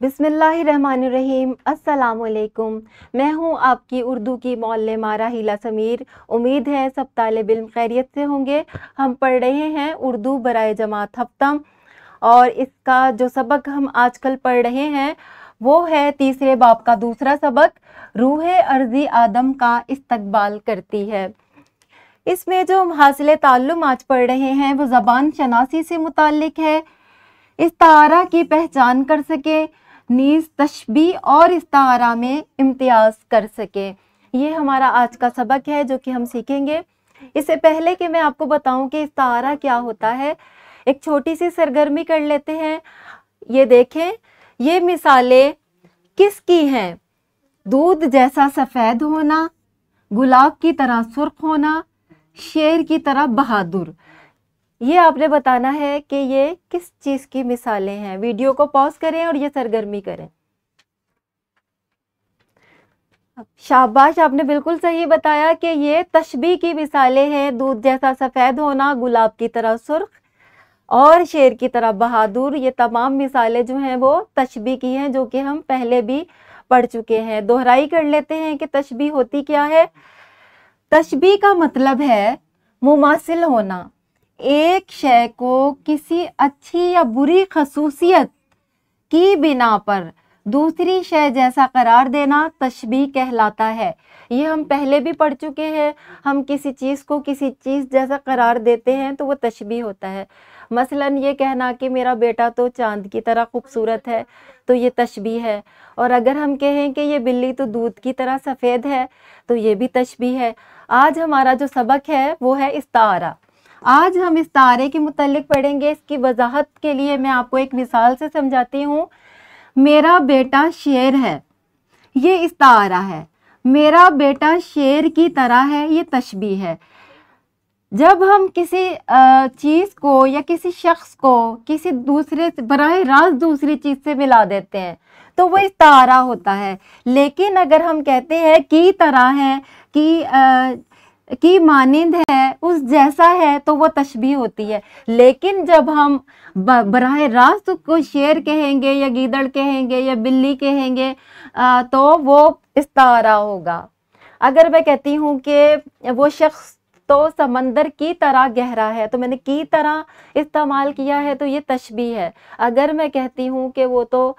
बिस्मिल्लाहिर्रहमानिर्रहीम। अस्सलाम वालेकुम। मैं हूं आपकी उर्दू की मौल्लिमा राहिला समीर। उम्मीद है सब तालिब इल्म खैरियत से होंगे। हम पढ़ रहे हैं उर्दू बराए जमात हफ्तम, और इसका जो सबक हम आजकल पढ़ रहे हैं वो है तीसरे बाब का दूसरा सबक, रूह अर्ज़ी आदम का इस्तकबाल करती है। इसमें जो हम हासिल ताल्लुम आज पढ़ रहे हैं वो ज़बान शनासी से मुताल्लिक है। इस्तारा की पहचान कर सके, नीज़ तशबीह और इस्तारा में इम्तियाज़ कर सके, ये हमारा आज का सबक है जो कि हम सीखेंगे। इससे पहले कि मैं आपको बताऊं कि इस्तारा क्या होता है, एक छोटी सी सरगर्मी कर लेते हैं। ये देखें, ये मिसालें किसकी हैं? दूध जैसा सफ़ेद होना, गुलाब की तरह सुर्ख होना, शेर की तरह बहादुर। ये आपने बताना है कि ये किस चीज़ की मिसालें हैं। वीडियो को पॉज करें और ये सरगर्मी करें। शाबाश, आपने बिल्कुल सही बताया कि ये तशबीह की मिसालें हैं। दूध जैसा सफ़ेद होना, गुलाब की तरह सुर्ख और शेर की तरह बहादुर। ये तमाम मिसालें जो हैं वो तशबीह की हैं, जो कि हम पहले भी पढ़ चुके हैं। दोहराई कर लेते हैं कि तशबीह होती क्या है। तशबीह का मतलब है मुमासिल होना। एक शय को किसी अच्छी या बुरी खसूसियत की बिना पर दूसरी शय जैसा करार देना तशबीह कहलाता है। ये हम पहले भी पढ़ चुके हैं। हम किसी चीज़ को किसी चीज़ जैसा करार देते हैं तो वो तशबीह होता है। मसलन ये कहना कि मेरा बेटा तो चांद की तरह खूबसूरत है, तो ये तशबीह है। और अगर हम कहें कि ये बिल्ली तो दूध की तरह सफ़ेद है, तो ये भी तशबीह है। आज हमारा जो सबक है वो है इस्तारा। आज हम इस्तारे के मुतालिक पढ़ेंगे। इसकी वजाहत के लिए मैं आपको एक मिसाल से समझाती हूँ। मेरा बेटा शेर है, ये इस्तारा है। मेरा बेटा शेर की तरह है, ये तशबीह है। जब हम किसी चीज़ को या किसी शख्स को किसी दूसरे बराह रास्त दूसरी चीज़ से मिला देते हैं तो वो इस्तारा होता है। लेकिन अगर हम कहते हैं की तरह है, की मानिंद है, उस जैसा है, तो वो तशबीह होती है। लेकिन जब हम बराह रास्त को शेर कहेंगे या गीदड़ कहेंगे या बिल्ली कहेंगे तो वो इस्तारा होगा। अगर मैं कहती हूँ कि वो शख्स तो समंदर की तरह गहरा है, तो मैंने की तरह इस्तेमाल किया है, तो ये तशबीह है। अगर मैं कहती हूँ कि वो तो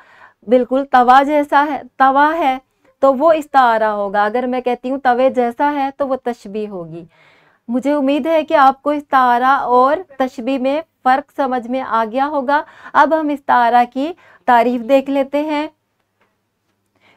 बिल्कुल तवा जैसा है, तवा है, तो वो इस्तारा होगा। अगर मैं कहती हूँ तवे जैसा है, तो वो तशबीह होगी। मुझे उम्मीद है कि आपको इस्तारा और तशबीह में फ़र्क समझ में आ गया होगा। अब हम इस्तारा की तारीफ देख लेते हैं।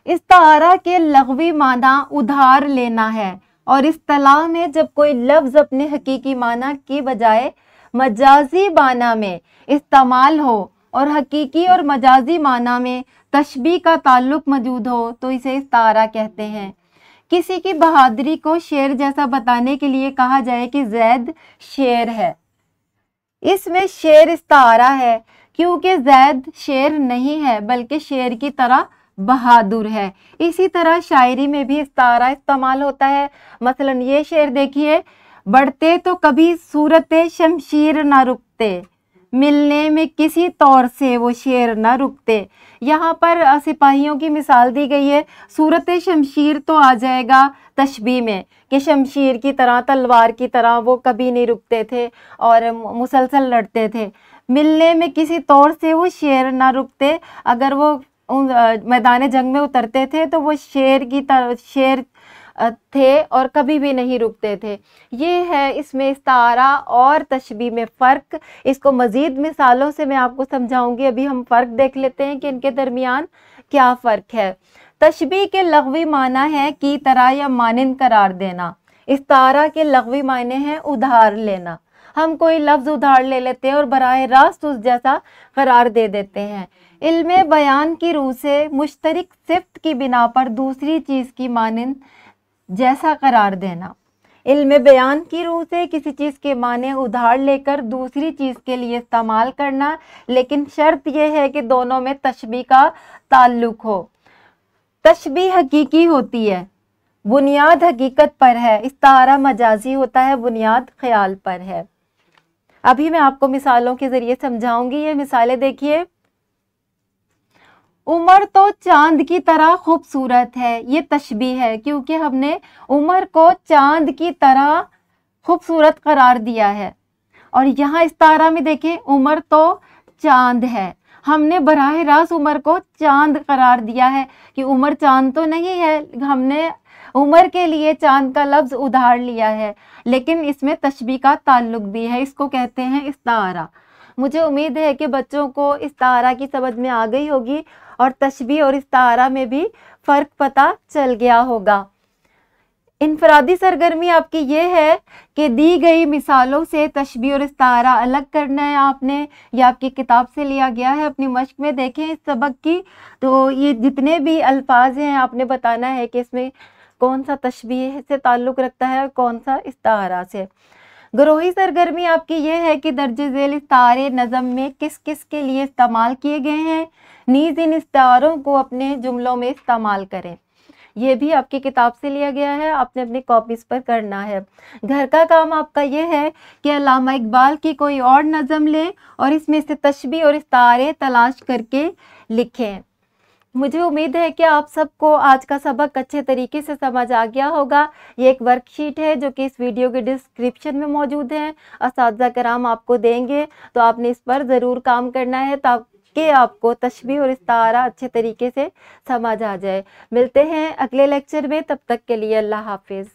इस्तारा के लग़वी माना उधार लेना है, और इस्तिलाह में जब कोई लफ्ज़ अपने हकीकी माना की बजाय मजाजी माना में इस्तेमाल हो और हकीकी और मजाजी माना में तशबीह का ताल्लुक मौजूद हो तो इसे इस्तारा कहते हैं। किसी की बहादुरी को शेर जैसा बताने के लिए कहा जाए कि ज़ैद शेर है, इसमें शेर इस्तारा है क्योंकि ज़ैद शेर नहीं है बल्कि शेर की तरह बहादुर है। इसी तरह शायरी में भी इस्तारा इस्तेमाल होता है। मसलन ये शेर देखिए, बढ़ते तो कभी सूरते शमशीर ना रुकते, मिलने में किसी तौर से वो शेर ना रुकते। यहाँ पर सिपाहियों की मिसाल दी गई है। सूरत शमशीर तो आ जाएगा तशबीह में कि शमशीर की तरह, तलवार की तरह वो कभी नहीं रुकते थे और मुसलसल लड़ते थे। मिलने में किसी तौर से वो शेर ना रुकते, अगर वो मैदान जंग में उतरते थे तो वो शेर की तरह शेर थे और कभी भी नहीं रुकते थे। ये है इसमें इस्तारा और तशबीह में फ़र्क। इसको मज़ीद मिसालों से मैं आपको समझाऊंगी। अभी हम फ़र्क देख लेते हैं कि इनके दरमियान क्या फ़र्क है। तशबीह के लग़वी माना है की तरह या मानिंद करार देना। इस्तारा के लग़वी माने हैं उधार लेना। हम कोई लफ्ज़ उधार ले लेते हैं और बराह रास्त उस जैसा करार दे देते हैं। इल्मे बयान की रूह से मुश्तरक सिफ्त की बिना पर दूसरी चीज़ की मानिंद जैसा करार देना। इल्मे बयान की रूह से किसी चीज़ के माने उधार लेकर दूसरी चीज़ के लिए इस्तेमाल करना, लेकिन शर्त यह है कि दोनों में तशबीह का ताल्लुक हो। तशबीह हकीकी होती है, बुनियाद हकीकत पर है। इस्तारा मजाजी होता है, बुनियाद ख्याल पर है। अभी मैं आपको मिसालों के ज़रिए समझाऊंगी। ये मिसालें देखिए। उमर तो चांद की तरह खूबसूरत है, ये तशबीह है क्योंकि हमने उमर को चांद की तरह खूबसूरत करार दिया है। और यहाँ इस्तारा में देखें उमर तो चांद है, हमने बराह रास्त उमर को चांद करार दिया है कि उमर चांद तो नहीं है, हमने उमर के लिए चांद का लफ्ज उधार लिया है, लेकिन इसमें तशबीह का ताल्लुक भी है, इसको कहते हैं इस्तारा। मुझे उम्मीद है कि बच्चों को इस्तारा की समझ में आ गई होगी और तशबीह और इस्तारा में भी फ़र्क पता चल गया होगा। इनफरादी सरगर्मी आपकी ये है कि दी गई मिसालों से तशबीह और इस्तारा अलग करना है आपने। ये आपकी किताब से लिया गया है, अपनी मश्क में देखें इस सबक की। तो ये जितने भी अल्फाज हैं आपने बताना है कि इसमें कौन सा तशबीह से ताल्लुक़ रखता है और कौन सा इस्तारा से। ग्रोही सरगर्मी आपकी ये है कि दर्जे झेल इस्तारे नज़म में किस किस के लिए इस्तेमाल किए गए हैं, नीज़ इन इस्तारों को अपने जुमलों में इस्तेमाल करें। ये भी आपकी किताब से लिया गया है, आपने अपनी कॉपीज़ पर करना है। घर का काम आपका ये है कि अल्लामा इकबाल की कोई और नज़म लें और इसमें से तशबीह और इस्तारे तलाश करके लिखें। मुझे उम्मीद है कि आप सबको आज का सबक अच्छे तरीके से समझ आ गया होगा। ये एक वर्कशीट है जो कि इस वीडियो के डिस्क्रिप्शन में मौजूद है, असातिज़ा कराम आपको देंगे, तो आपने इस पर ज़रूर काम करना है ताकि आपको तशबीह और इस्तारा अच्छे तरीके से समझ आ जाए। मिलते हैं अगले लेक्चर में, तब तक के लिए अल्लाह हाफिज़।